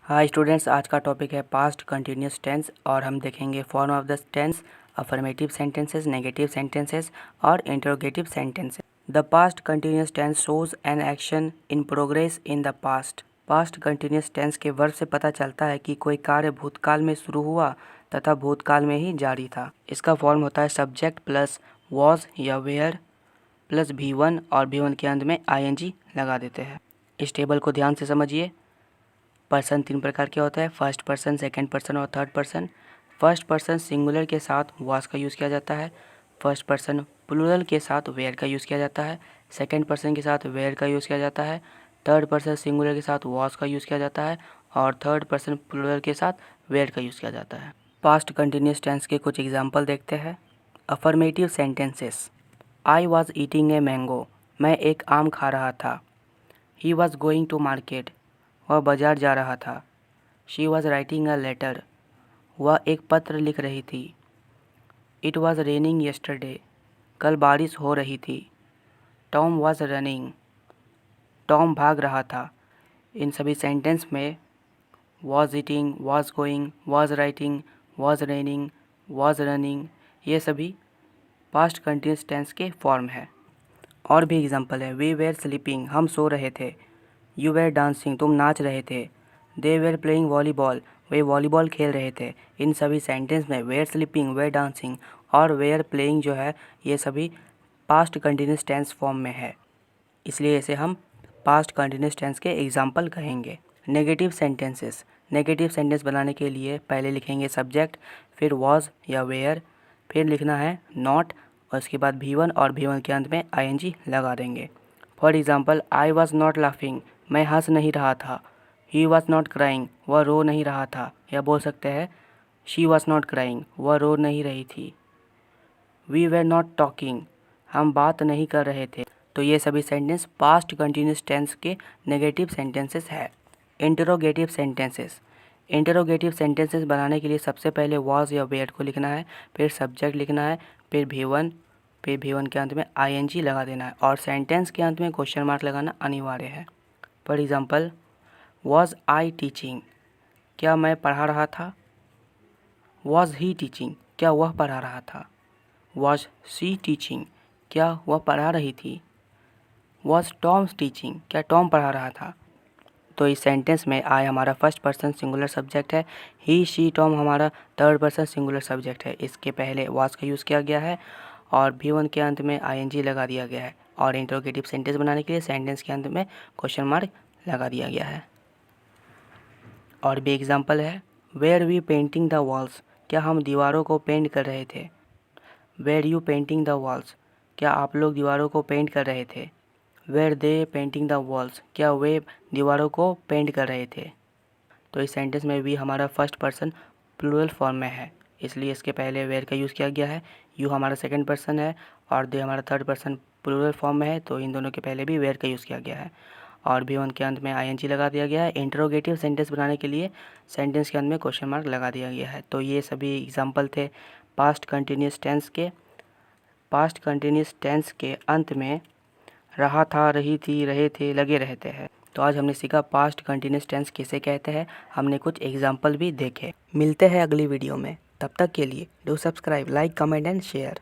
Hi students, आज का topic है पास्ट कंटिन्यूस टेंस और हम देखेंगे form of the tense, affirmative sentences, negative sentences और interrogative sentences. The past continuous tense shows an action in progress in the past. Past continuous tense के verb से पता चलता है कि कोई कार्य भूतकाल में शुरू हुआ तथा भूतकाल में ही जारी था। इसका फॉर्म होता है सब्जेक्ट प्लस वॉज या वेयर प्लस V1 और V1 के अंत में ING लगा देते हैं। इस टेबल को ध्यान से समझिए। पर्सन 3 प्रकार के होता है, फर्स्ट पर्सन, सेकंड पर्सन और third person. First person singular के साथ वाज का यूज़ किया जाता है। फर्स्ट पर्सन प्लूरल के साथ वेयर का यूज़ किया जाता है। सेकंड पर्सन के साथ वेयर का यूज़ किया जाता है। थर्ड पर्सन सिंगुलर के साथ वाज का यूज़ किया जाता है और थर्ड पर्सन प्लूरल के साथ वेयर का यूज़ किया जाता है। पास्ट कंटिन्यूस टेंस के कुछ एग्जाम्पल देखते हैं। Affirmative sentences. I was eating a mango, मैं एक आम खा रहा था। He was going to market, वह बाजार जा रहा था। She was writing a letter, वह एक पत्र लिख रही थी। इट वॉज रेनिंग येस्टरडे, कल बारिश हो रही थी। टॉम वॉज रनिंग, टॉम भाग रहा था। इन सभी सेंटेंस में was eating, was going, was writing, was raining, was running ये सभी पास्ट कंटिन्यूस टेंस के फॉर्म है। और भी एग्जांपल है। वी वेर स्लीपिंग, हम सो रहे थे। यू वेर डांसिंग, तुम नाच रहे थे। They were playing volleyball, way volleyball खेल रहे थे। इन सभी सेंटेंस में वेर स्लीपिंग, वेर डांसिंग और वेर प्लेइंग जो है ये सभी पास्ट कंटिन्यूस टेंस फॉर्म में है, इसलिए इसे हम पास्ट कंटिन्यूस टेंस के एग्जाम्पल कहेंगे। Negative sentences. नेगेटिव सेंटेंस बनाने के लिए पहले लिखेंगे सब्जेक्ट, फिर वॉज या वेयर, फिर लिखना है नॉट और उसके बाद V1 और V1 के अंत में ING लगा देंगे। For example, I was not laughing, मैं हंस नहीं रहा था। ही वॉज नॉट क्राइंग, वह रो नहीं रहा था। या बोल सकते हैं शी वॉज नॉट क्राइंग, वह रो नहीं रही थी। वी वेर नॉट टॉकिंग, हम बात नहीं कर रहे थे। तो ये सभी सेंटेंस पास्ट कंटिन्यूस टेंस के नेगेटिव सेंटेंसेस है। Interrogative sentences. इंटरोगेटिव सेंटेंसेस बनाने के लिए सबसे पहले वॉज या वेयर को लिखना है, फिर सब्जेक्ट लिखना है, फिर V1, फिर V1 के अंत में ING लगा देना है और सेंटेंस के अंत में क्वेश्चन मार्क लगाना अनिवार्य है। For example, was I teaching, क्या मैं पढ़ा रहा था। वॉज ही टीचिंग, क्या वह पढ़ा रहा था। वॉज शी टीचिंग, क्या वह पढ़ा रही थी। वॉज टॉम्स टीचिंग, क्या टॉम पढ़ा रहा था। तो इस सेंटेंस में आई हमारा फर्स्ट पर्सन सिंगुलर सब्जेक्ट है, ही शी टॉम हमारा थर्ड पर्सन सिंगुलर सब्जेक्ट है। इसके पहले वॉज का यूज़ किया गया है और V1 के अंत में ING लगा दिया गया है और इंटरोगेटिव सेंटेंस बनाने के लिए सेंटेंस के अंत में क्वेश्चन मार्क लगा दिया गया है। और भी एग्जाम्पल है। Were we painting the walls, क्या हम दीवारों को पेंट कर रहे थे। Were you painting the walls, क्या आप लोग दीवारों को पेंट कर रहे थे। Were they painting the walls, क्या वे दीवारों को पेंट कर रहे थे। तो इस सेंटेंस में भी हमारा फर्स्ट पर्सन प्लूरल फॉर्म में है, इसलिए इसके पहले वेयर का यूज़ किया गया है। यू हमारा सेकंड पर्सन है और दे हमारा थर्ड पर्सन प्लूरल फॉर्म में है, तो इन दोनों के पहले भी वेयर का यूज़ किया गया है और V1 के अंत में ING लगा दिया गया है। इंटरोगेटिव सेंटेंस बनाने के लिए सेंटेंस के अंत में क्वेश्चन मार्क लगा दिया गया है। तो ये सभी एग्जाम्पल थे पास्ट कंटिन्यूस टेंस के। पास्ट कंटिन्यूस टेंस के अंत में रहा था, रही थी, रहे थे लगे रहते हैं। तो आज हमने सीखा पास्ट कंटिन्यूस टेंस किसे कहते हैं, हमने कुछ एग्जाम्पल भी देखे। मिलते हैं अगली वीडियो में, तब तक के लिए do subscribe, like, comment and share.